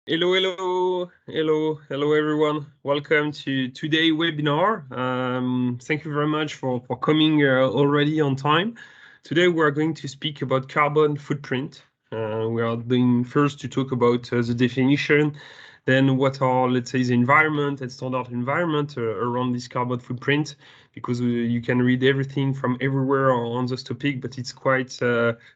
Hello, everyone. Welcome to today's webinar. Thank you very much for coming already on time. Today we are going to speak about carbon footprint. We are going first to talk about the definition, then what are, let's say, the environment and standard environment around this carbon footprint, because you can read everything from everywhere on this topic, but it's quite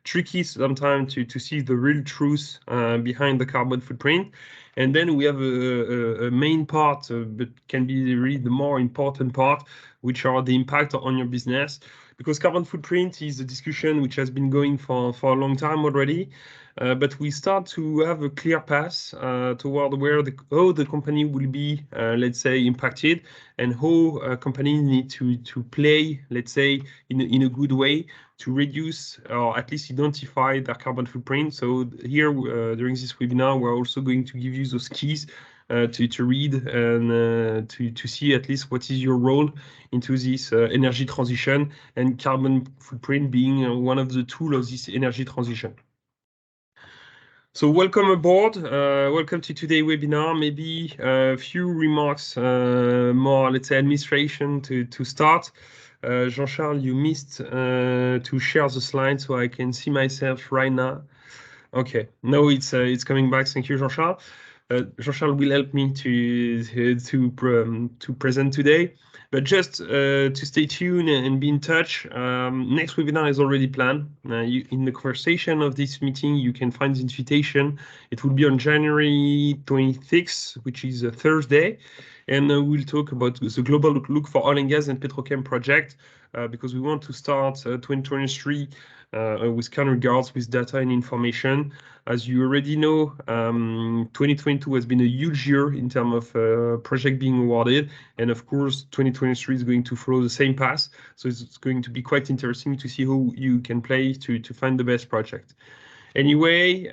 tricky sometimes to see the real truth behind the carbon footprint. And then we have a main part, but can be really the more important part, which are the impact on your business. Because carbon footprint is a discussion which has been going for a long time already. But we start to have a clear path toward how the company will be, let's say, impacted, and how companies need to play, let's say, in a good way to reduce or at least identify their carbon footprint. So here, during this webinar, we're also going to give you those keys to read and to see at least what is your role into this energy transition, and carbon footprint being one of the tools of this energy transition. So welcome aboard. Welcome to today's webinar. Maybe a few remarks, more, let's say, administration to start. Jean-Charles, you missed to share the slide, so I can see myself right now. Okay, no, it's coming back. Thank you, Jean-Charles. Jean-Charles will help me to present today. But just to stay tuned and be in touch, next webinar is already planned. In the conversation of this meeting, you can find the invitation. It will be on January 26th, which is a Thursday. And we'll talk about the global look for oil and gas and petrochem project, because we want to start 2023 with kind regards with data and information. As you already know, 2022 has been a huge year in terms of project being awarded. And of course, 2023 is going to follow the same path. So it's going to be quite interesting to see how you can play to find the best project. Anyway,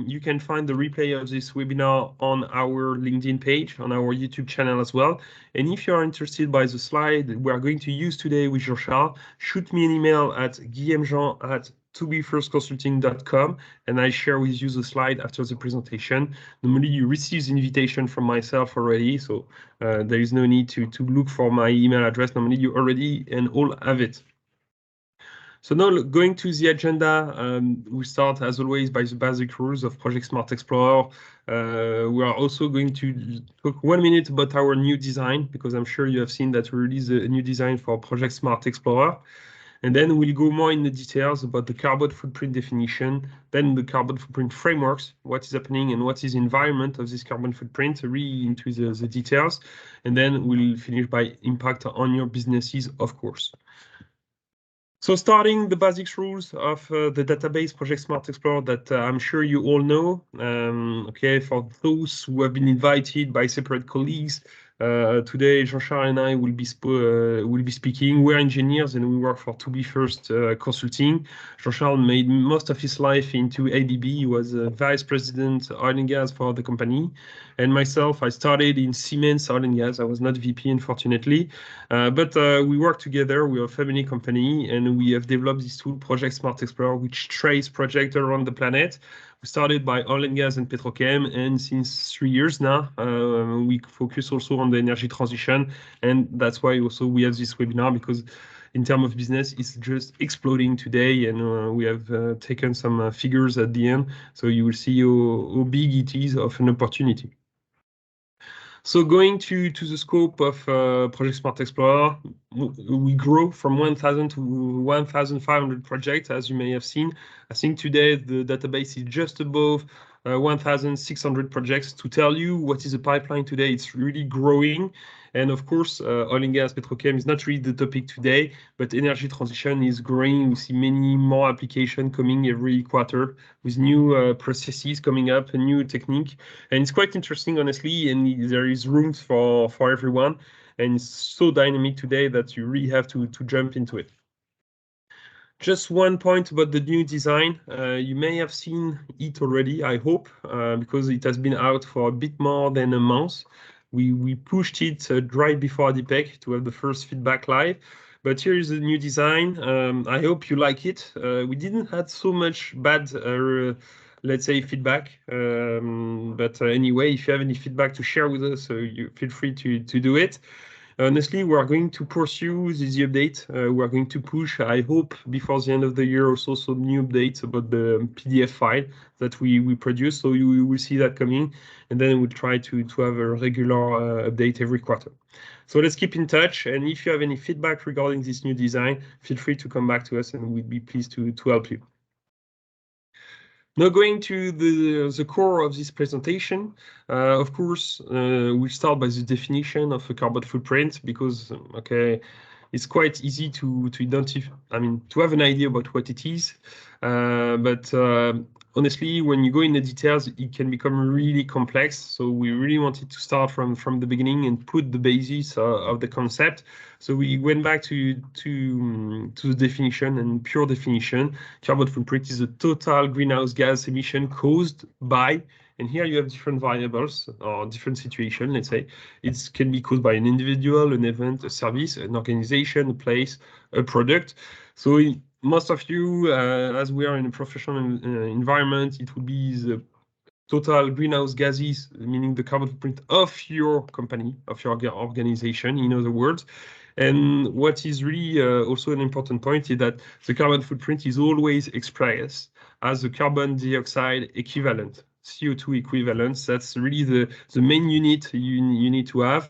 you can find the replay of this webinar on our LinkedIn page, on our YouTube channel as well. And if you are interested by the slide we are going to use today with Jean-Charles, shoot me an email at guillemjean@tobefirstconsulting.com, and I share with you the slide after the presentation. Normally, you receive the invitation from myself already, so there is no need to look for my email address. Normally, you already and all have it. So now going to the agenda, we start as always by the basic rules of Project Smart Explorer. We are also going to talk 1 minute about our new design, because I'm sure you have seen that we released a new design for Project Smart Explorer. And then we'll go more in the details about the carbon footprint definition, then the carbon footprint frameworks, what is happening and what is the environment of this carbon footprint, really into the details. And then we'll finish by impact on your businesses, of course. So starting the basics rules of the database Project Smart Explorer that I'm sure you all know. Okay, for those who have been invited by separate colleagues, today Jean-Charles and I will be speaking. We're engineers and we work for To Be First Consulting. Jean-Charles made most of his life into ABB. He was vice president oil and gas for the company. And myself, I started in Siemens oil and gas. I was not VP, unfortunately, but we work together. We are a family company, and we have developed this tool, Project Smart Explorer, which traces projects around the planet. We started by oil and gas and petrochem, and since 3 years now, we focus also on the energy transition. And that's why also we have this webinar, because in terms of business, it's just exploding today, and we have taken some figures at the end. So you will see how big it is of an opportunity. So going to the scope of Project Smart Explorer, we grow from 1,000 to 1,500 projects, as you may have seen. I think today the database is just above 1,600 projects. To tell you what is the pipeline today, it's really growing. And of course, oil and gas, petrochem is not really the topic today, but energy transition is growing. We see many more applications coming every quarter with new processes coming up, a new technique. And it's quite interesting, honestly, and there is room for everyone. And it's so dynamic today that you really have to jump into it. Just one point about the new design. You may have seen it already, I hope, because it has been out for a bit more than a month. We pushed it right before ADIPEC to have the first feedback live. But here is the new design. I hope you like it. We didn't have so much bad let's say, feedback. But anyway, if you have any feedback to share with us, you feel free to do it. Honestly, we are going to pursue this update. We are going to push, I hope, before the end of the year, also some new updates about the PDF file that we produce. So you will see that coming, and then we'll try to have a regular update every quarter. So let's keep in touch. And if you have any feedback regarding this new design, feel free to come back to us, and we'd be pleased to help you. Now going to the core of this presentation, of course, we'll start by the definition of a carbon footprint because, okay, it's quite easy to identify, I mean, to have an idea about what it is. But honestly, when you go in the details, it can become really complex. So we really wanted to start from the beginning and put the basis of the concept. So we went back to the definition, and pure definition. Carbon footprint is a total greenhouse gas emission caused by, and here you have different variables or different situations, let's say. It can be caused by an individual, an event, a service, an organization, a place, a product. So most of you, as we are in a professional environment, it would be the total greenhouse gases, meaning the carbon footprint of your company, of your organization, in other words. And what is really also an important point is that the carbon footprint is always expressed as a carbon dioxide equivalent, CO2 equivalence. That's really the main unit you need to have.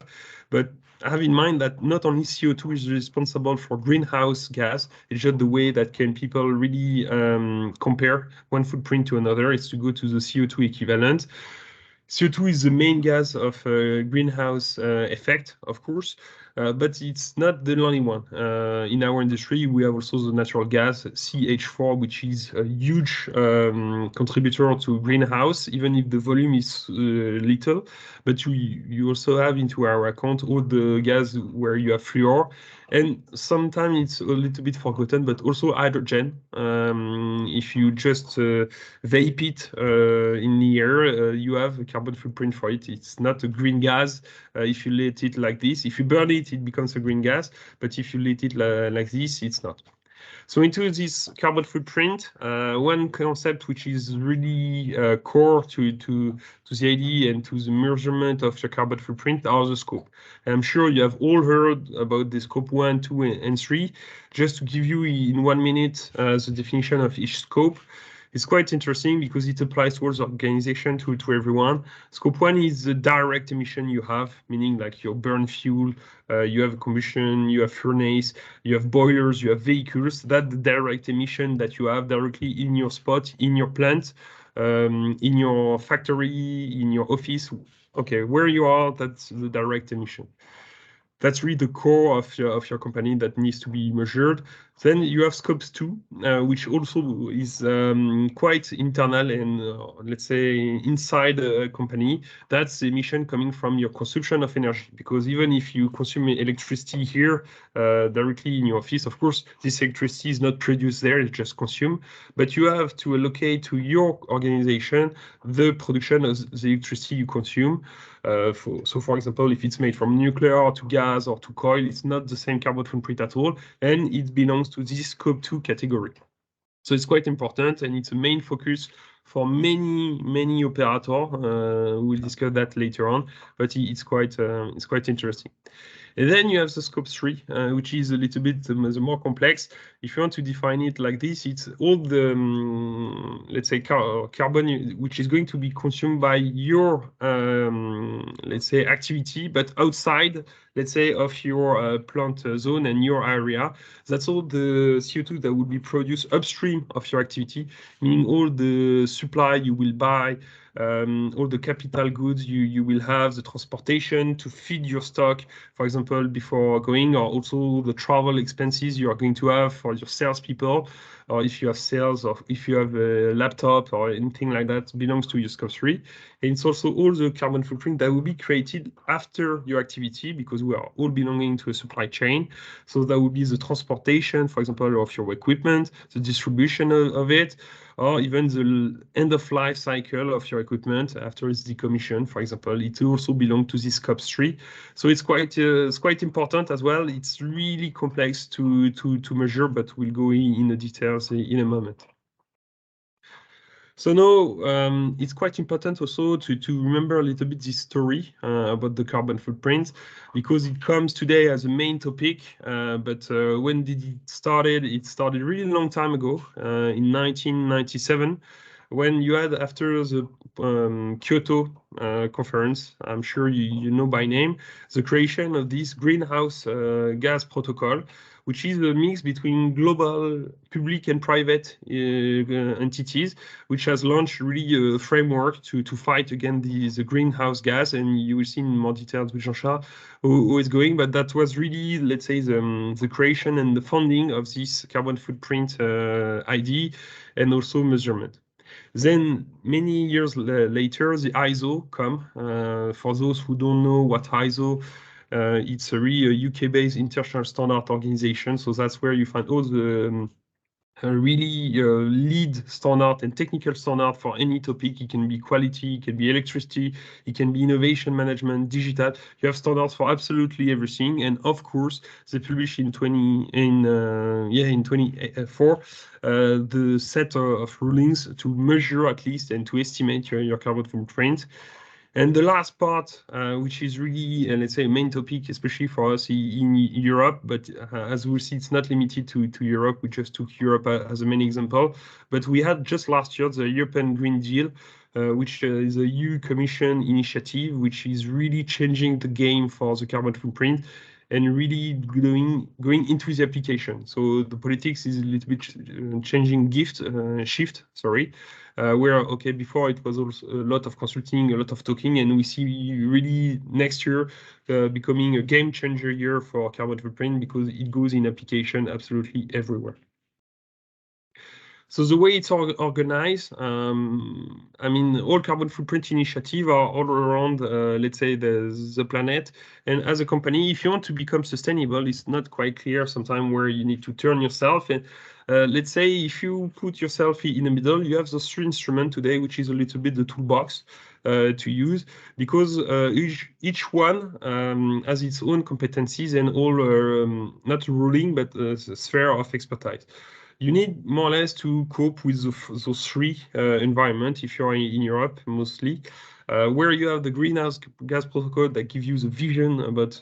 But have in mind that not only CO2 is responsible for greenhouse gas, it's just the way that people really compare one footprint to another is to go to the CO2 equivalent. CO2 is the main gas of greenhouse effect, of course, but it's not the only one. In our industry, we have also the natural gas, CH4, which is a huge contributor to greenhouse, even if the volume is little. But you also have into our account all the gas where you have fluor. And sometimes it's a little bit forgotten, but also hydrogen. If you just vape it in the air, you have a carbon footprint for it. It's not a green gas if you let it like this. If you burn it, it becomes a green gas. But if you let it like this, it's not. So into this carbon footprint, one concept which is really core to the idea and to the measurement of the carbon footprint are the scope. And I'm sure you have all heard about the scope 1, 2, and 3. Just to give you in 1 minute the definition of each scope. It's quite interesting because it applies towards organization to everyone. Scope 1 is the direct emission you have, meaning like your burn fuel, you have combustion, you have furnace, you have boilers, you have vehicles. That's the direct emission that you have directly in your spot, in your plant, in your factory, in your office. Okay, where you are, that's the direct emission. That's really the core of your company that needs to be measured. Then you have scopes 2, which also is quite internal and let's say inside a company. That's the emission coming from your consumption of energy. Because even if you consume electricity here directly in your office, of course, this electricity is not produced there, it's just consumed. But you have to allocate to your organization the production of the electricity you consume. So for example, if it's made from nuclear to gas or to coal, it's not the same carbon footprint at all, and it belongs to this scope 2 category. So it's quite important, and it's a main focus for many operators. We'll discuss that later on, but it's quite interesting. And then you have the scope 3, which is a little bit the more complex. If you want to define it like this, it's all the, let's say, carbon which is going to be consumed by your, let's say, activity, but outside, let's say, of your plant zone and your area. That's all the CO2 that will be produced upstream of your activity, meaning all the supply you will buy, all the capital goods you will have, the transportation to feed your stock, for example, before going, or also the travel expenses you are going to have for your salespeople, or if you have sales, or if you have a laptop or anything like that, belongs to your scope 3. And it's also all the carbon footprint that will be created after your activity, because we are all belonging to a supply chain. So that would be the transportation, for example, of your equipment, the distribution of it, or even the end of life cycle of your equipment after it's decommissioned, for example. It also belongs to this scope 3. So it's quite important as well. It's really complex to measure, but we'll go in the details in a moment. So now it's quite important also to remember a little bit this story about the carbon footprint, because it comes today as a main topic. But when did it started? It started really long time ago, in 1997, when you had, after the Kyoto conference, I'm sure you know by name, the creation of this greenhouse gas protocol, which is a mix between global public and private entities, which has launched really a framework to fight against the greenhouse gas. And you will see in more details with Jean-Charles who is going. But that was really, let's say, the creation and the funding of this carbon footprint ID and also measurement. Then many years later, the ISO come. For those who don't know what ISO, it's a really UK-based international standard organization. So that's where you find all the really lead standard and technical standard for any topic. It can be quality, it can be electricity, it can be innovation management, digital. You have standards for absolutely everything. And of course, they published in 24 the set of rulings to measure at least and to estimate your carbon footprint. And the last part, which is really, let's say, a main topic, especially for us in Europe, but as we'll see, it's not limited to Europe. We just took Europe as a main example. But we had just last year the European Green Deal, which is a EU Commission initiative, which is really changing the game for the carbon footprint and really going into the application. So the politics is a little bit changing shift, sorry. Where, okay, before it was also a lot of consulting, a lot of talking, and we see really next year becoming a game changer year for carbon footprint, because it goes in application absolutely everywhere. So the way it's organized, I mean, all carbon footprint initiatives are all around, let's say, the planet. And as a company, if you want to become sustainable, it's not quite clear sometimes where you need to turn yourself. And let's say if you put yourself in the middle, you have those three instruments today, which is a little bit the toolbox to use, because each one has its own competencies and all, not ruling, but sphere of expertise. You need more or less to cope with those three environments if you're in Europe mostly, where you have the greenhouse gas protocol that gives you the vision about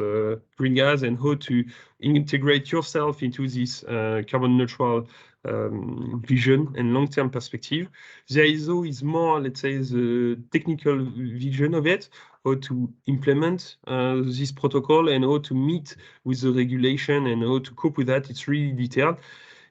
green gas and how to integrate yourself into this carbon neutral vision and long-term perspective. The ISO is more, let's say, the technical vision of it, how to implement this protocol and how to meet with the regulation and how to cope with that. It's really detailed.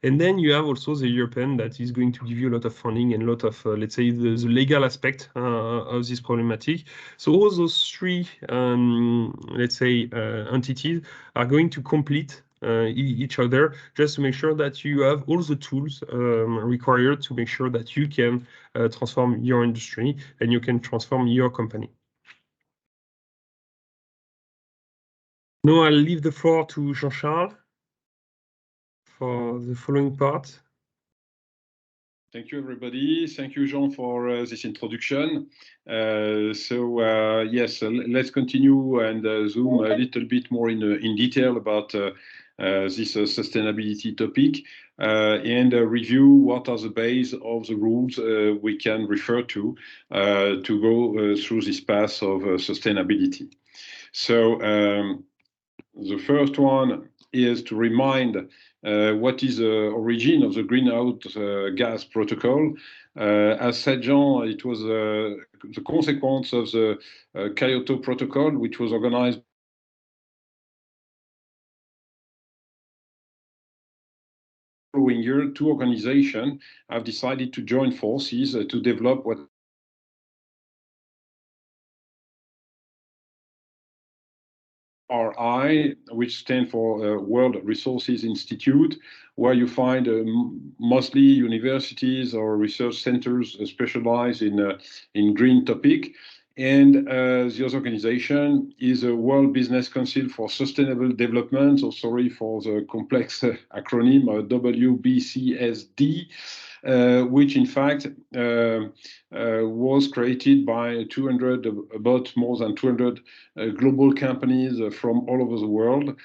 And then you have also the European that is going to give you a lot of funding and a lot of, let's say, the legal aspect of this problematic. So all those three, let's say, entities are going to complete each other, just to make sure that you have all the tools required to make sure that you can transform your industry and you can transform your company. Now I'll leave the floor to Jean-Charles for the following part. Thank you, everybody. Thank you, Jean, for this introduction. Yes, let's continue and zoom a little bit more in detail about this sustainability topic and review what are the base of the rules we can refer to go through this path of sustainability. So the first one is to remind what is the origin of the greenhouse gas protocol. As said Jean, it was the consequence of the Kyoto Protocol, which was organized the following year. Two organizations have decided to join forces to develop what RI, which stands for World Resources Institute, where you find mostly universities or research centers specialized in green topic. And the other organization is a World Business Council for Sustainable Development, so sorry for the complex acronym, WBCSD, which in fact was created by about more than 200 global companies from all over the world,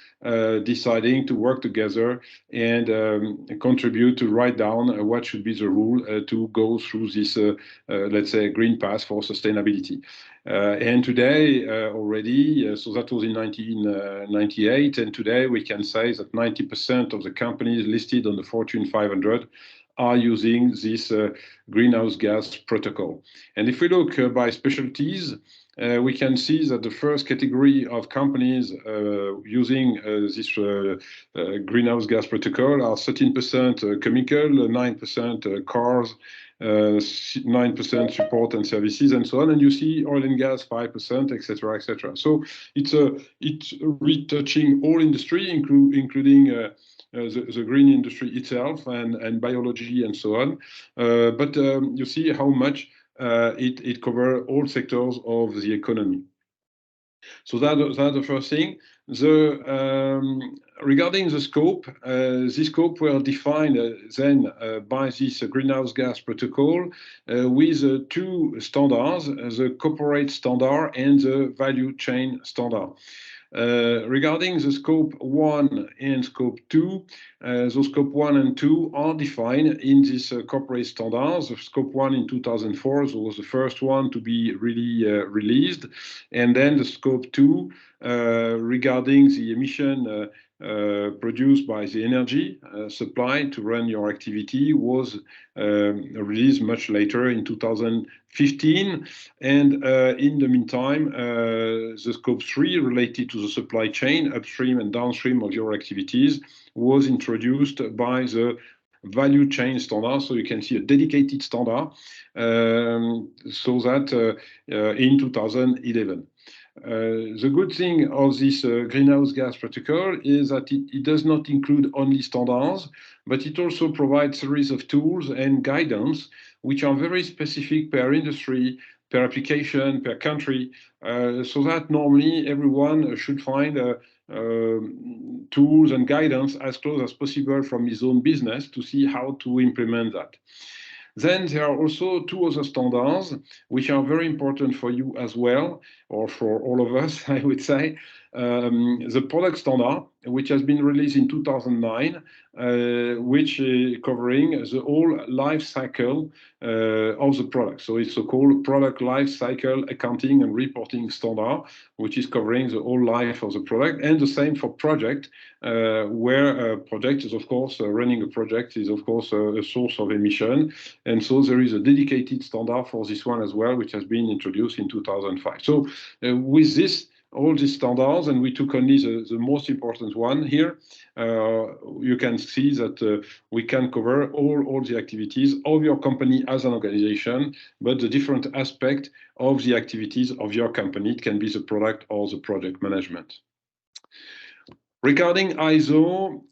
deciding to work together and contribute to write down what should be the rule to go through this, let's say, green path for sustainability. And today already, so that was in 1998, and today we can say that 90% of the companies listed on the Fortune 500 are using this greenhouse gas protocol. And if we look by specialties, we can see that the first category of companies using this greenhouse gas protocol are 13% chemical, 9% cars, 9% support and services, and so on. And you see oil and gas 5%, etc., etc. So it's retouching all industry, including the green industry itself and biology and so on. But you see how much it covers all sectors of the economy. So that's the first thing. Regarding the scope, this scope were defined then by this greenhouse gas protocol with two standards, the corporate standard and the value chain standard. Regarding the scope 1 and scope 2, those scope 1 and 2 are defined in this corporate standards. The scope 1 in 2004 was the first one to be really released. And then the scope 2 regarding the emission produced by the energy supply to run your activity was released much later in 2015. And in the meantime, the scope 3 related to the supply chain, upstream and downstream of your activities, was introduced by the value chain standard. So you can see a dedicated standard, so that in 2011. The good thing of this greenhouse gas protocol is that it does not include only standards, but it also provides a series of tools and guidance which are very specific per industry, per application, per country, so that normally everyone should find tools and guidance as close as possible from his own business to see how to implement that. Then there are also two other standards which are very important for you as well, or for all of us, I would say. The product standard, which has been released in 2009, which is covering the whole life cycle of the product. So it's so-called product life cycle accounting and reporting standard, which is covering the whole life of the product. And the same for project, where a project is, of course, running a project is, of course, a source of emission. And so there is a dedicated standard for this one as well, which has been introduced in 2005. So with this, all these standards, and we took only the most important one here, you can see that we can cover all the activities of your company as an organization, but the different aspect of the activities of your company. It can be the product or the project management. Regarding ISO,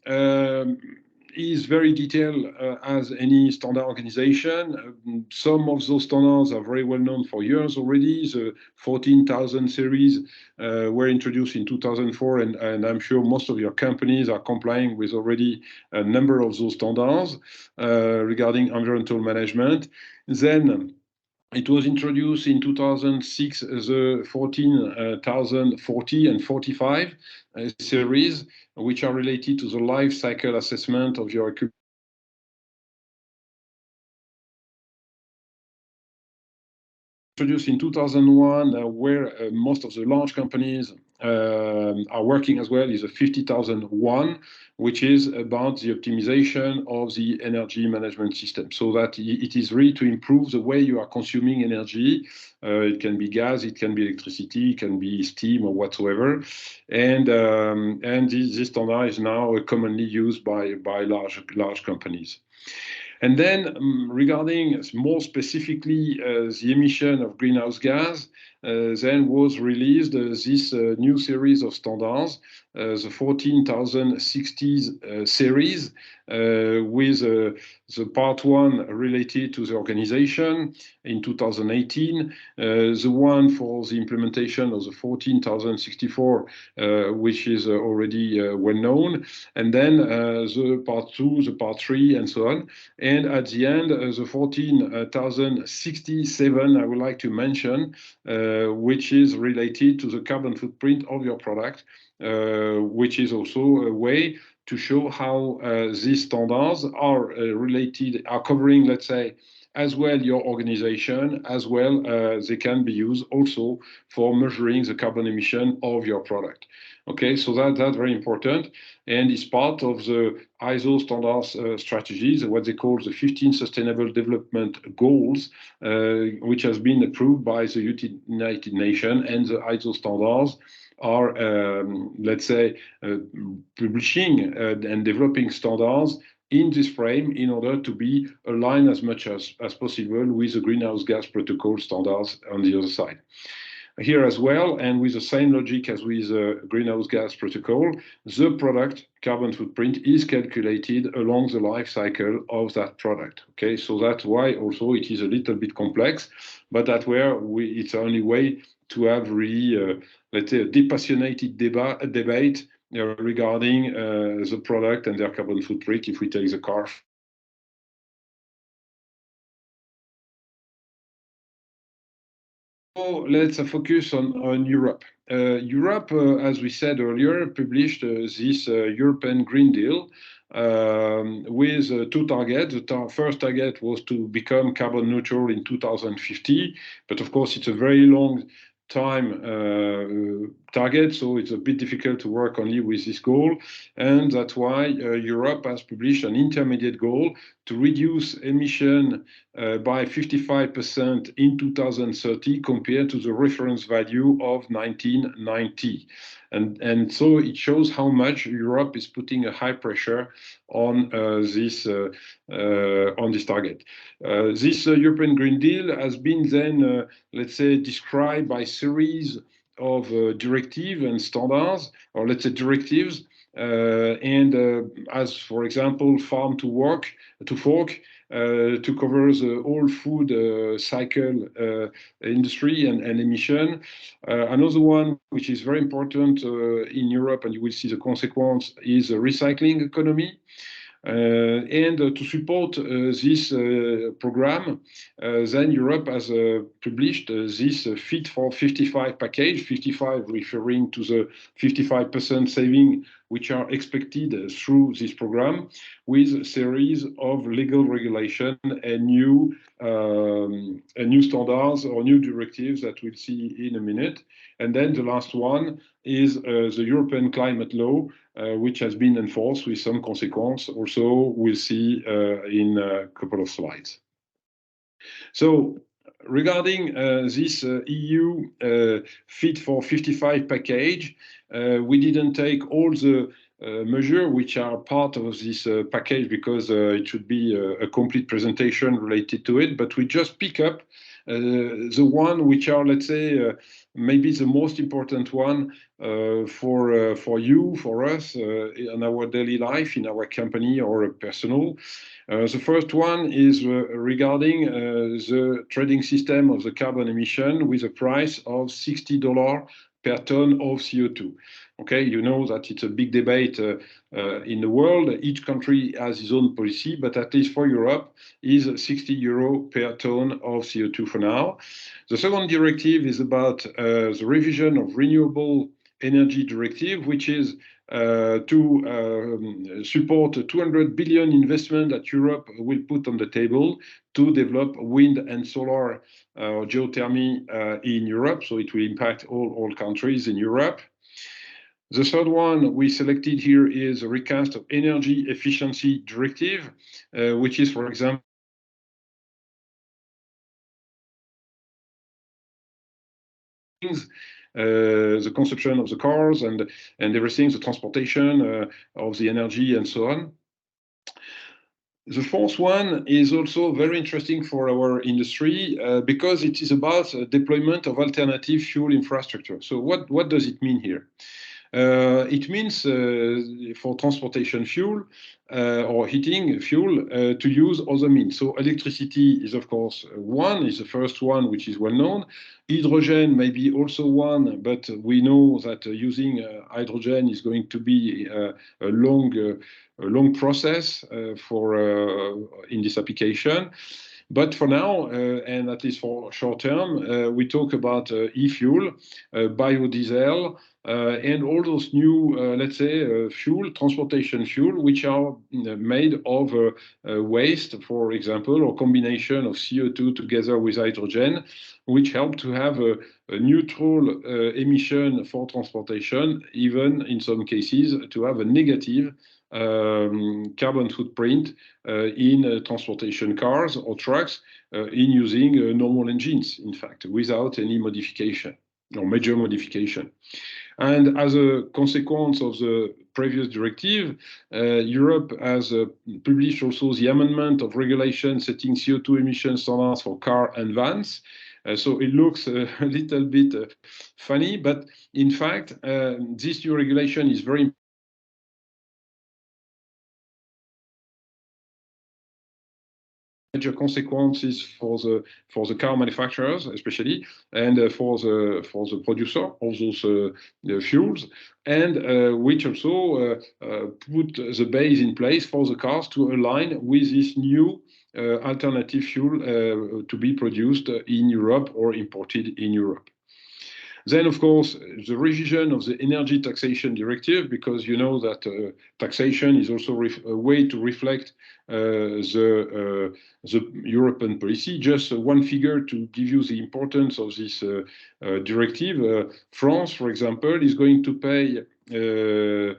is very detailed as any standard organization. Some of those standards are very well known for years already. The 14,000 series were introduced in 2004, and I'm sure most of your companies are complying with already a number of those standards regarding environmental management. Then it was introduced in 2006, the 14,040 and 45 series, which are related to the life cycle assessment of your equipment. Introduced in 2001, where most of the large companies are working as well, is a 50,001, which is about the optimization of the energy management system, so that it is really to improve the way you are consuming energy. It can be gas, it can be electricity, it can be steam or whatsoever. And this standard is now commonly used by large companies. And then regarding more specifically the emission of greenhouse gas, then was released this new series of standards, the 14,060 series, with the part 1 related to the organization in 2018, the one for the implementation of the 14,064, which is already well known, and then the part 2, the part 3, and so on. And at the end, the 14,067 I would like to mention, which is related to the carbon footprint of your product, which is also a way to show how these standards are related, are covering, let's say, as well your organization, as well they can be used also for measuring the carbon emission of your product. Okay, so that's very important, and it's part of the ISO standards strategies, what they call the 15 Sustainable Development Goals, which has been approved by the United Nations, and the ISO standards are, let's say, publishing and developing standards in this frame in order to be aligned as much as possible with the greenhouse gas protocol standards on the other side. Here as well, and with the same logic as with the greenhouse gas protocol, the product carbon footprint is calculated along the life cycle of that product. Okay, so that's why also it is a little bit complex, but that's where it's the only way to have really, let's say, a depassionated debate regarding the product and their carbon footprint. If we take the car, so let's focus on Europe. Europe, as we said earlier, published this European Green Deal with two targets. The first target was to become carbon neutral in 2050, but of course it's a very long time target, so it's a bit difficult to work only with this goal, and that's why Europe has published an intermediate goal to reduce emission by 55% in 2030 compared to the reference value of 1990. And so it shows how much Europe is putting a high pressure on this target. This European Green Deal has been then, let's say, described by series of directives and standards, or let's say directives, as, for example, farm to fork, to cover the whole food cycle industry and emission. Another one, which is very important in Europe, and you will see the consequence, is a recycling economy. And to support this program, then Europe has published this Fit for 55 package, 55 referring to the 55% saving which are expected through this program, with a series of legal regulation and new standards or new directives that we'll see in a minute. And then the last one is the European Climate Law, which has been enforced with some consequence. Also, we'll see in a couple of slides. So, regarding this EU Fit for 55 package, we didn't take all the measures which are part of this package because it should be a complete presentation related to it, but we just pick up the one which are, let's say, maybe the most important one for you, for us, in our daily life, in our company or personal. The first one is regarding the trading system of the carbon emission with a price of $60 per ton of CO2. Okay, you know that it's a big debate in the world. Each country has its own policy, but at least for Europe is €60 per ton of CO2 for now. The second directive is about the revision of renewable energy directive, which is to support a 200 billion investment that Europe will put on the table to develop wind and solar geothermy in Europe. So it will impact all countries in Europe. The third one we selected here is a recast of energy efficiency directive, which is, for example, the consumption of the cars and everything, the transportation of the energy and so on. The fourth one is also very interesting for our industry because it is about deployment of alternative fuel infrastructure. So what does it mean here? It means for transportation fuel or heating fuel to use other means. So electricity is, of course, is the first one, which is well known. Hydrogen may be also one, but we know that using hydrogen is going to be a long process in this application. But for now, and at least for short term, we talk about e-fuel, biodiesel, and all those new, let's say, transportation fuel, which are made of waste, for example, or combination of CO2 together with hydrogen, which help to have a neutral emission for transportation, even in some cases to have a negative carbon footprint in transportation cars or trucks in using normal engines, in fact, without any modification or major modification. And as a consequence of the previous directive, Europe has published also the amendment of regulation setting CO2 emission standards for car and vans. So it looks a little bit funny, but in fact, this new regulation is very major consequences for the car manufacturers, especially, and for the producer of those fuels, and which also put the base in place for the cars to align with this new alternative fuel to be produced in Europe or imported in Europe. Then, of course, the revision of the energy taxation directive, because you know that taxation is also a way to reflect the European policy. Just one figure to give you the importance of this directive. France, for example, is going to pay 1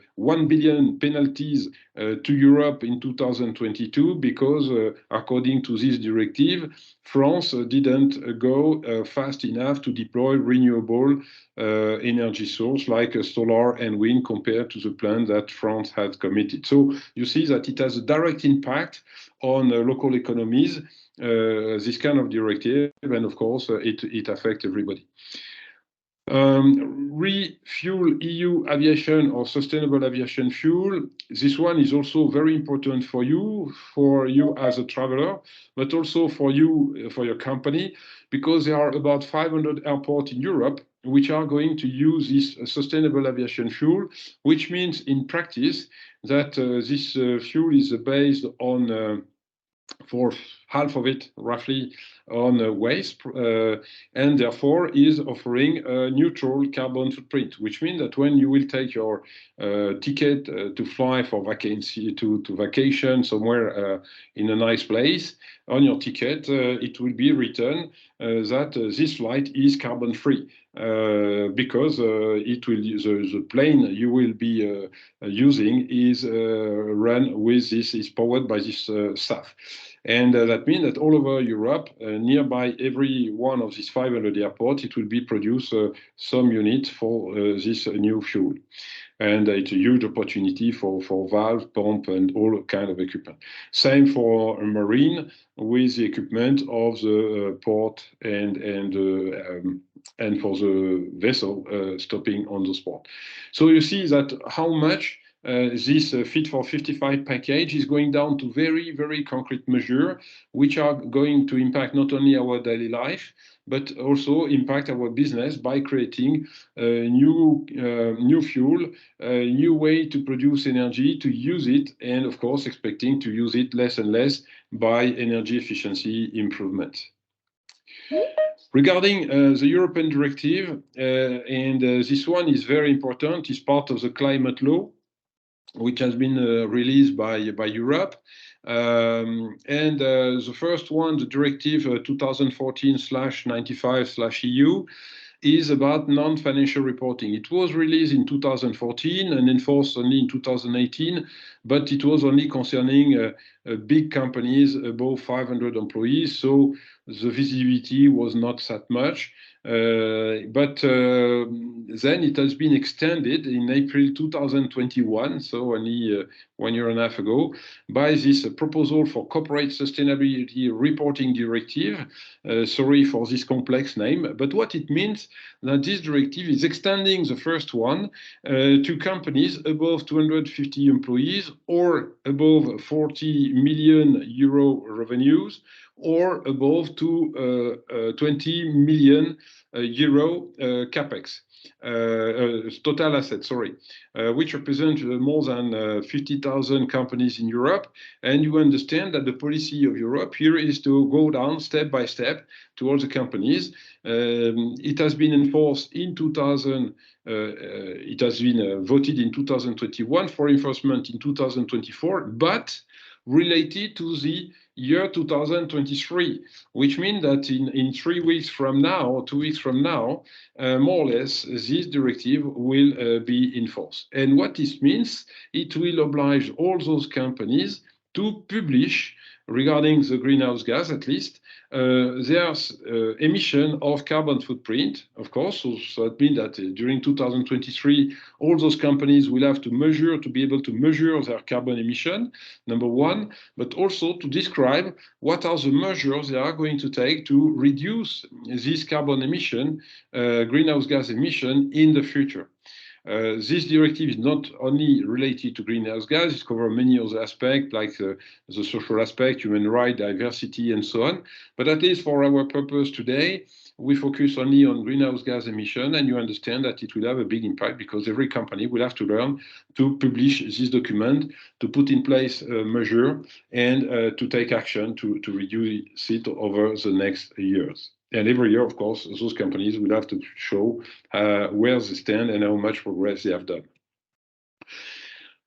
billion penalties to Europe in 2022 because, according to this directive, France didn't go fast enough to deploy renewable energy source like solar and wind compared to the plan that France had committed. So you see that it has a direct impact on local economies, this kind of directive, and of course it affects everybody. Refuel EU aviation or sustainable aviation fuel. This one is also very important for you as a traveler, but also for you, for your company, because there are about 500 airports in Europe which are going to use this sustainable aviation fuel, which means in practice that this fuel is based on for half of it, roughly, on waste, and therefore is offering a neutral carbon footprint, which means that when you will take your ticket to fly for vacancy to vacation somewhere in a nice place, on your ticket it will be written that this flight is carbon free. Because the plane you will be using is run with this, is powered by this SAF. And that means that all over Europe, nearby every one of these 500 airports, it will be produced some unit for this new fuel. And it's a huge opportunity for valve, pump, and all kind of equipment. Same for marine, with the equipment of the port and for the vessel stopping on the spot. So you see that how much this Fit for 55 package is going down to very, very concrete measures, which are going to impact not only our daily life, but also impact our business by creating new fuel, new way to produce energy, to use it, and of course expecting to use it less and less by energy efficiency improvement. Regarding the European directive, and this one is very important, is part of the climate law, which has been released by Europe. And the first one, the directive 2014/95/EU, is about non-financial reporting. It was released in 2014 and enforced only in 2018, but it was only concerning big companies above 500 employees, so the visibility was not that much. But then it has been extended in April 2021, so only 1 year and a half ago, by this proposal for corporate sustainability reporting directive. Sorry for this complex name, but what it means that this directive is extending the first one to companies above 250 employees or above 40 million euro revenues or above to 20 million euro capex. Total assets, sorry, which represent more than 50,000 companies in Europe. And you understand that the policy of Europe here is to go down step by step towards the companies. It has been enforced in 2000. It has been voted in 2021 for enforcement in 2024, but related to the year 2023, which means that in 3 weeks from now or 2 weeks from now, more or less, this directive will be enforced. And what this means, it will oblige all those companies to publish, regarding the greenhouse gas at least, their emission of carbon footprint, of course. So that means that during 2023, all those companies will have to measure, to be able to measure their carbon emission, number one, but also to describe what are the measures they are going to take to reduce this carbon emission, greenhouse gas emission in the future. This directive is not only related to greenhouse gas, it covers many other aspects like the social aspect, human rights, diversity, and so on. But at least for our purpose today, we focus only on greenhouse gas emission, and you understand that it will have a big impact because every company will have to learn to publish this document, to put in place a measure, and to take action to reduce it over the next years. And every year, of course, those companies will have to show where they stand and how much progress they have done.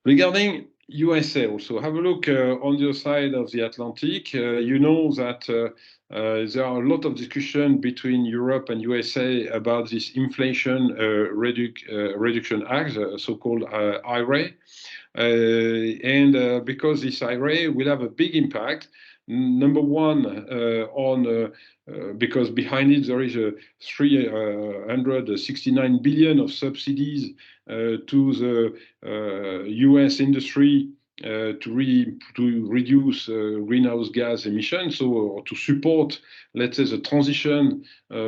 Regarding USA also, have a look on the other side of the Atlantic. You know that there are a lot of discussion between Europe and USA about this Inflation Reduction Act, so-called IRA. And because this IRA will have a big impact, number one, because behind it there is a 369 billion of subsidies to the US industry to reduce greenhouse gas emissions, so to support, let's say, the transition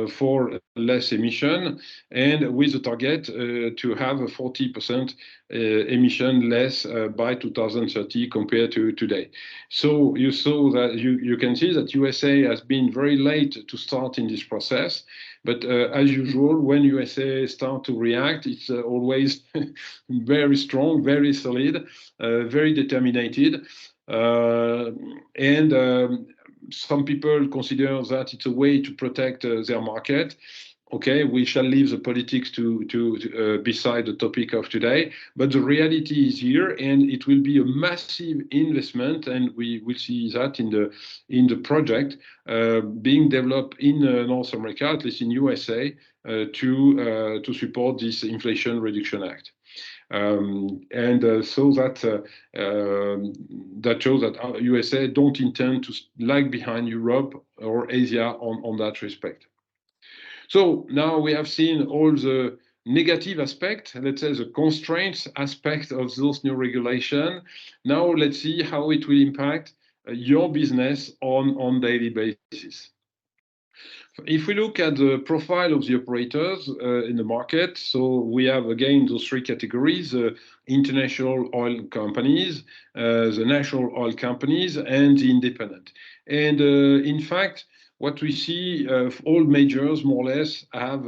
for less emission, and with the target to have a 40% emission less by 2030 compared to today. So you saw that you can see that USA has been very late to start in this process. But as usual, when USA start to react, it's always very strong, very solid, very determined. Some people consider that it's a way to protect their market. Okay, we shall leave the politics to beside the topic of today, but the reality is here, and it will be a massive investment, and we will see that in the project being developed in North America, at least in USA, to support this Inflation Reduction Act. So that shows that USA don't intend to lag behind Europe or Asia on that respect. So now we have seen all the negative aspect, let's say the constraints aspect of those new regulation. Now let's see how it will impact your business on daily basis. If we look at the profile of the operators in the market, so we have again those three categories: international oil companies, the national oil companies, and the independent. And in fact, what we see, all majors more or less have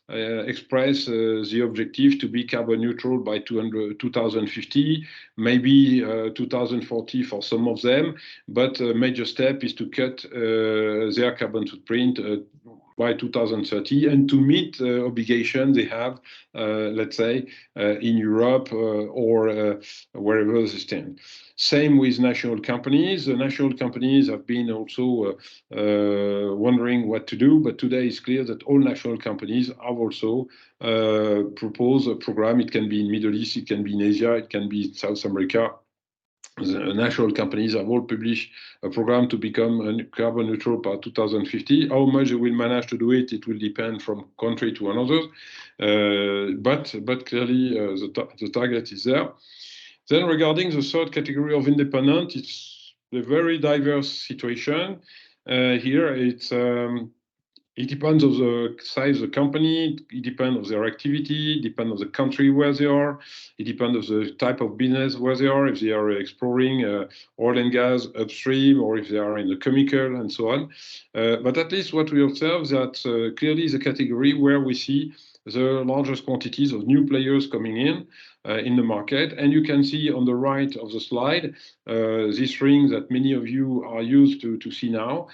expressed the objective to be carbon neutral by 2050, maybe 2040 for some of them, but a major step is to cut their carbon footprint by 2030 and to meet the obligation they have, let's say, in Europe or wherever they stand. Same with national companies. The national companies have been also wondering what to do, but today it's clear that all national companies have also proposed a program. It can be in Middle East, it can be in Asia, it can be in South America. The national companies have all published a program to become carbon neutral by 2050. How much they will manage to do it, it will depend from country to another. But clearly the target is there. Then regarding the third category of independent, it's a very diverse situation. Here it's It depends on the size of the company, it depends on their activity, it depends on the country where they are, it depends on the type of business where they are, if they are exploring oil and gas upstream, or if they are in the chemical and so on. But at least what we observe that clearly the category where we see the largest quantities of new players coming in the market. And you can see on the right of the slide, this ring that many of you are used to see now,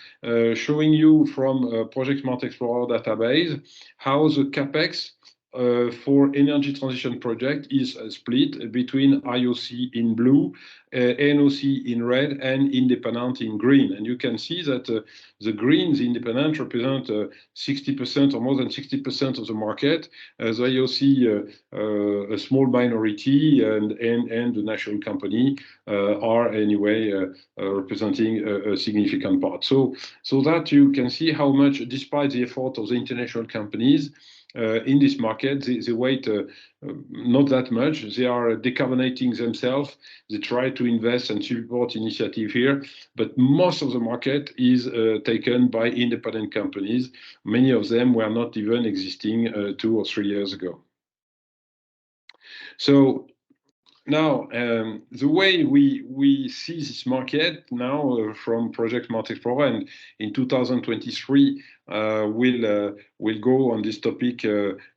showing you from Project Smart Explorer database how the CapEx for energy transition project is split between IOC in blue, NOC in red, and independent in green. And you can see that the greens, independent, represent 60% or more than 60% of the market. The IOC, a small minority, and the national company are anyway representing a significant part. So that you can see how much, despite the effort of the international companies, in this market, they wait not that much. They are decarbonating themselves. They try to invest and support initiative here, but most of the market is taken by independent companies. Many of them were not even existing 2 or 3 years ago. So now, the way we see this market now from Project Smart Explorer, and in 2023 we'll go on this topic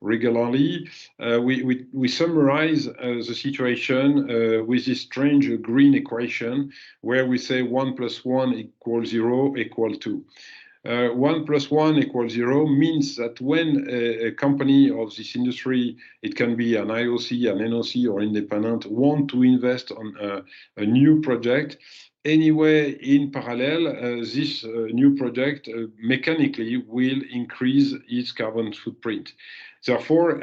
regularly. We summarize the situation with this strange green equation where we say 1 + 1 = 0 = 2. 1 + 1 = 0 means that when a company of this industry, it can be an IOC, an NOC, or independent, want to invest on a new project, anyway, in parallel, this new project mechanically will increase its carbon footprint. Therefore,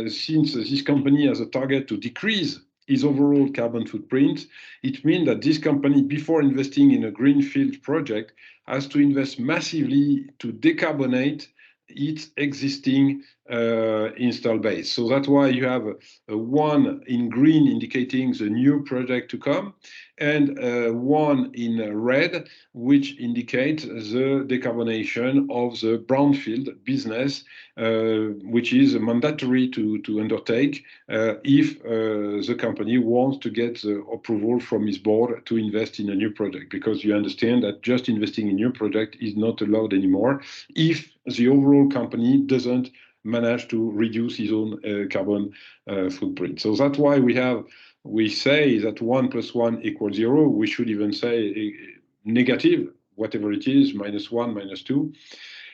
since this company has a target to decrease its overall carbon footprint, it means that this company, before investing in a greenfield project, has to invest massively to decarbonate its existing install base. So that's why you have a 1 in green indicating the new project to come, and 1 in red, which indicates the decarbonation of the brownfield business, which is mandatory to undertake if the company wants to get the approval from its board to invest in a new project, because you understand that just investing in a new project is not allowed anymore if the overall company doesn't manage to reduce its own carbon footprint. So that's why we say that 1 + 1 = 0. We should even say negative, whatever it is, -1, -2.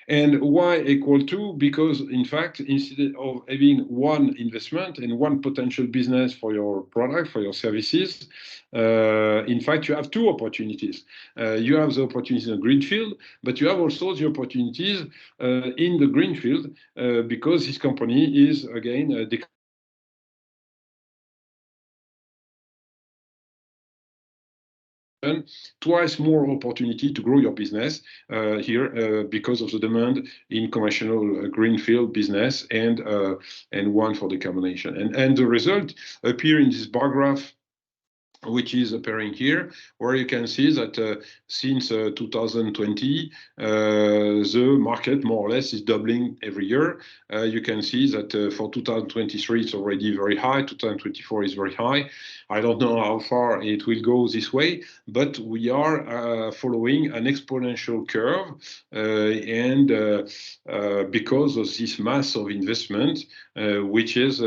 And why = 2? Because in fact, instead of having 1 investment and 1 potential business for your product, for your services, in fact, you have 2 opportunities. You have the opportunities in the greenfield, but you have also the opportunities in the greenfield because this company is, again, twice more opportunity to grow your business here because of the demand in commercial greenfield business and 1 for decarbonation. And the result appear in this bar graph, which is appearing here, where you can see that since 2020, the market more or less is doubling every year. You can see that for 2023, it's already very high. 2024 is very high. I don't know how far it will go this way, but we are following an exponential curve, and because of this mass of investment, which is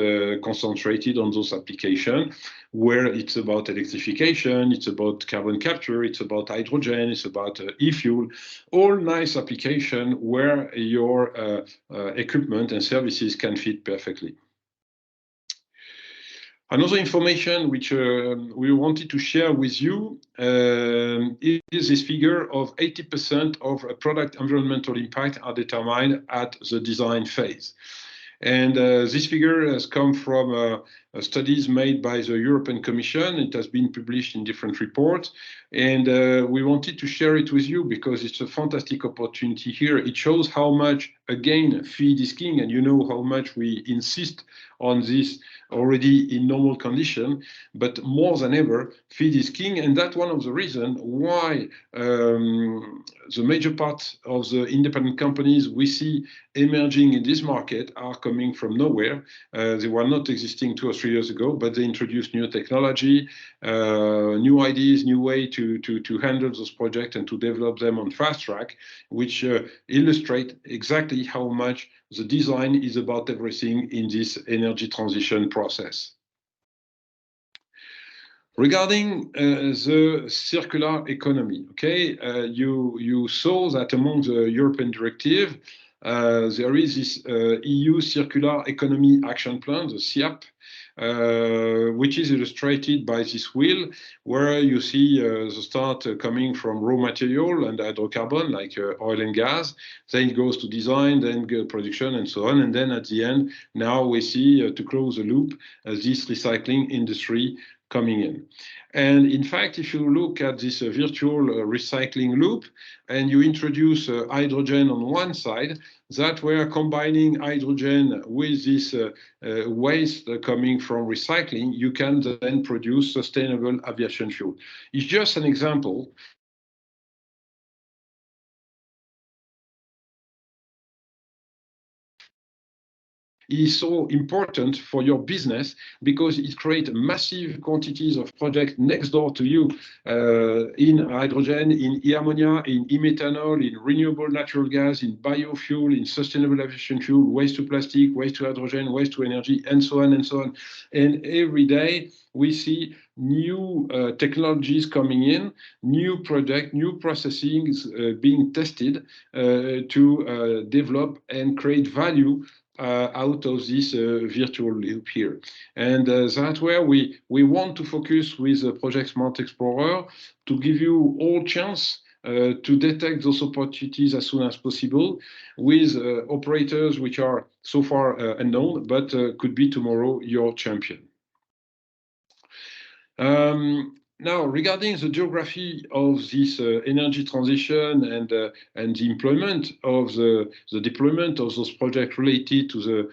concentrated on those applications, where it's about electrification, it's about carbon capture, it's about hydrogen, it's about e-fuel, all nice application where your equipment and services can fit perfectly. Another information which we wanted to share with you is this figure of 80% of a product environmental impact are determined at the design phase. And this figure has come from studies made by the European Commission. It has been published in different reports, and we wanted to share it with you because it's a fantastic opportunity here. It shows how much, again, feed is king, and you know how much we insist on this already in normal condition, but more than ever, feed is king, and that's one of the reasons why the major part of the independent companies we see emerging in this market are coming from nowhere. They were not existing 2 or 3 years ago, but they introduced new technology, new ideas, new way to handle those projects and to develop them on fast track, which illustrate exactly how much the design is about everything in this energy transition process. Regarding the circular economy, okay, you saw that among the European directive, there is this EU Circular Economy Action Plan, the CIAP, which is illustrated by this wheel, where you see the start coming from raw material and hydrocarbon, like oil and gas. Then it goes to design, then production, and so on. And then at the end, now we see, to close the loop, this recycling industry coming in. And in fact, if you look at this virtual recycling loop and you introduce hydrogen on one side, that we're combining hydrogen with this waste coming from recycling, you can then produce sustainable aviation fuel. It's just an example. Is so important for your business because it creates massive quantities of projects next door to you in hydrogen, in e-ammonia, in e-methanol, in renewable natural gas, in biofuel, in sustainable aviation fuel, waste to plastic, waste to hydrogen, waste to energy, and so on and so on. And every day we see new technologies coming in, new projects, new processings being tested to develop and create value out of this virtual loop here. And that's where we want to focus with Project Smart Explorer to give you all chance to detect those opportunities as soon as possible with operators which are so far unknown, but could be tomorrow your champion. Now, regarding the geography of this energy transition and the employment of the deployment of those projects related to the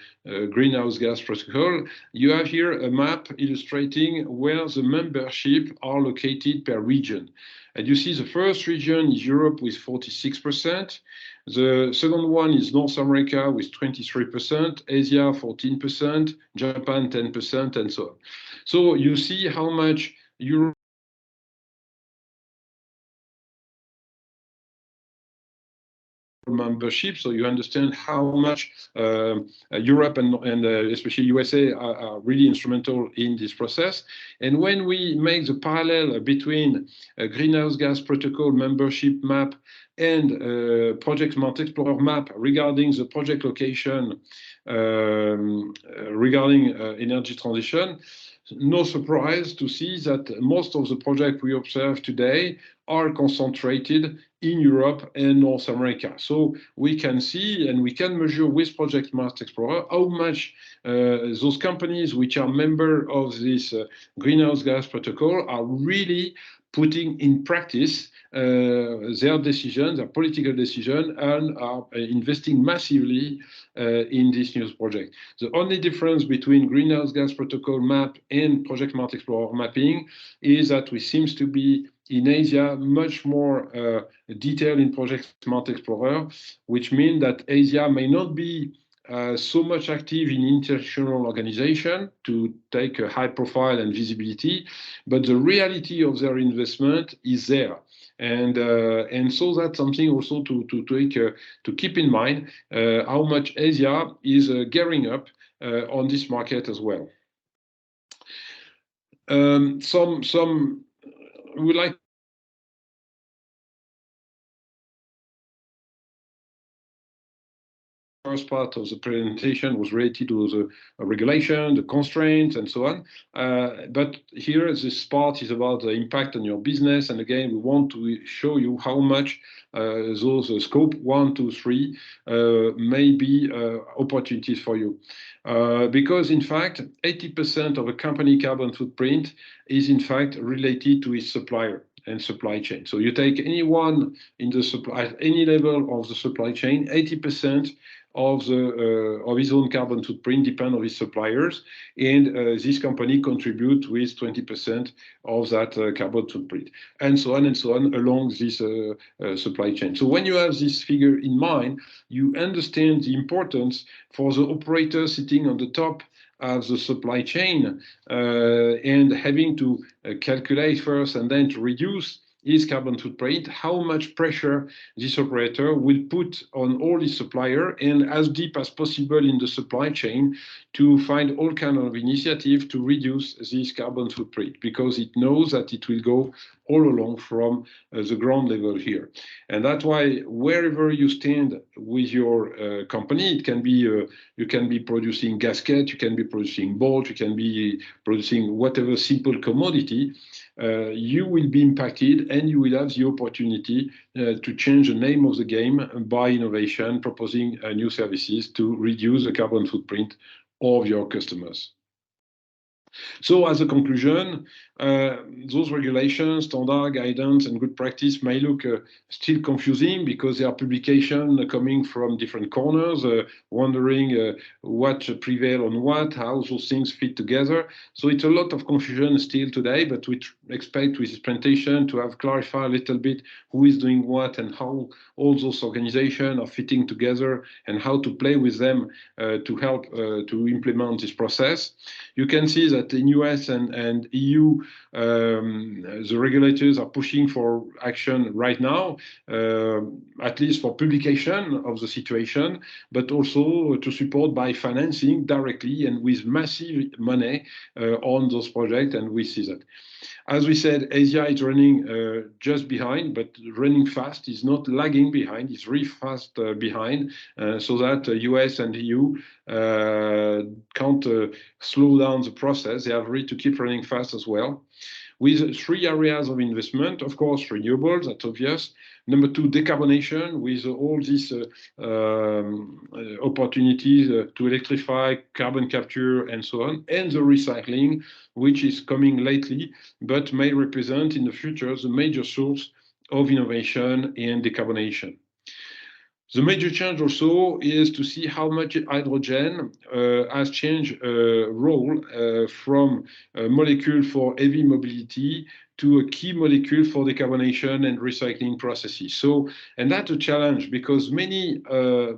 greenhouse gas protocol, you have here a map illustrating where the membership are located per region. And you see the first region is Europe with 46%. The second one is North America with 23%, Asia 14%, Japan 10%, and so on. So you see how much Europe membership, so you understand how much Europe and especially USA are really instrumental in this process. And when we make the parallel between a greenhouse gas protocol membership map and Project Smart Explorer map regarding the project location regarding energy transition, no surprise to see that most of the projects we observe today are concentrated in Europe and North America. So we can see and we can measure with Project Smart Explorer how much those companies which are members of this greenhouse gas protocol are really putting in practice their decisions, their political decision, and are investing massively in this new project. The only difference between Greenhouse Gas Protocol map and Project Smart Explorer mapping is that we seems to be in Asia much more detailed in Project Smart Explorer, which means that Asia may not be so much active in international organization to take a high profile and visibility, but the reality of their investment is there. And so that's something also to keep in mind how much Asia is gearing up on this market as well. We would like first part of the presentation was related to the regulation, the constraints, and so on. But here, this part is about the impact on your business. And again, we want to show you how much those scope 1, 2, 3 may be opportunities for you. Because in fact, 80% of a company carbon footprint is in fact related to its supplier and supply chain. So you take anyone in the supply at any level of the supply chain, 80% of his own carbon footprint depend on his suppliers, and this company contribute with 20% of that carbon footprint, and so on along this supply chain. So when you have this figure in mind, you understand the importance for the operator sitting on the top of the supply chain and having to calculate first and then to reduce his carbon footprint, how much pressure this operator will put on all his supplier and as deep as possible in the supply chain to find all kind of initiative to reduce this carbon footprint, because it knows that it will go all along from the ground level here. And that's why wherever you stand with your company, it can be you can be producing gasket, you can be producing bolt, you can be producing whatever simple commodity, you will be impacted and you will have the opportunity to change the name of the game by innovation, proposing new services to reduce the carbon footprint of your customers. So as a conclusion, those regulations, standard guidance, and good practice may look still confusing because there are publications coming from different corners, wondering what prevail on what, how those things fit together. So it's a lot of confusion still today, but we expect with this presentation to have clarified a little bit who is doing what and how all those organizations are fitting together and how to play with them to help to implement this process. You can see that in US and EU, the regulators are pushing for action right now, at least for publication of the situation, but also to support by financing directly and with massive money on those projects, and we see that. As we said, Asia is running just behind, but running fast is not lagging behind, it's really fast behind, so that US and EU can't slow down the process. They have really to keep running fast as well. With 3 areas of investment, of course, renewables, that's obvious. Number 2, decarbonation, with all these opportunities to electrify, carbon capture, and so on, and the recycling, which is coming lately, but may represent in the future the major source of innovation and decarbonation. The major change also is to see how much hydrogen has changed role from a molecule for heavy mobility to a key molecule for decarbonation and recycling processes. So, and that's a challenge because many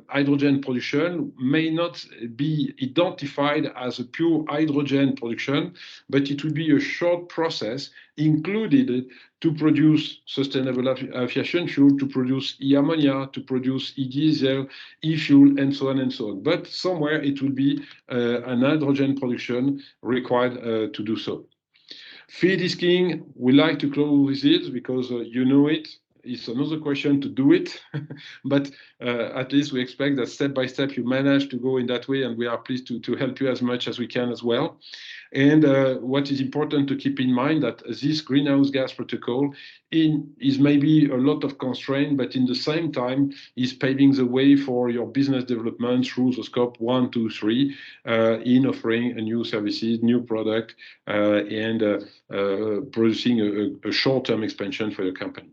hydrogen production may not be identified as a pure hydrogen production, but it will be a short process included to produce sustainable aviation fuel, to produce e-ammonia, to produce e-diesel, e-fuel, and so on and so on. But somewhere it will be an hydrogen production required to do so. Feed is king. We like to close with it because you know it. It's another question to do it, but at least we expect that step by step you manage to go in that way, and we are pleased to help you as much as we can as well. And what is important to keep in mind that this greenhouse gas protocol is maybe a lot of constraint, but in the same time is paving the way for your business development through the scope 1, 2, 3 in offering a new services, new product, and producing a short-term expansion for your company.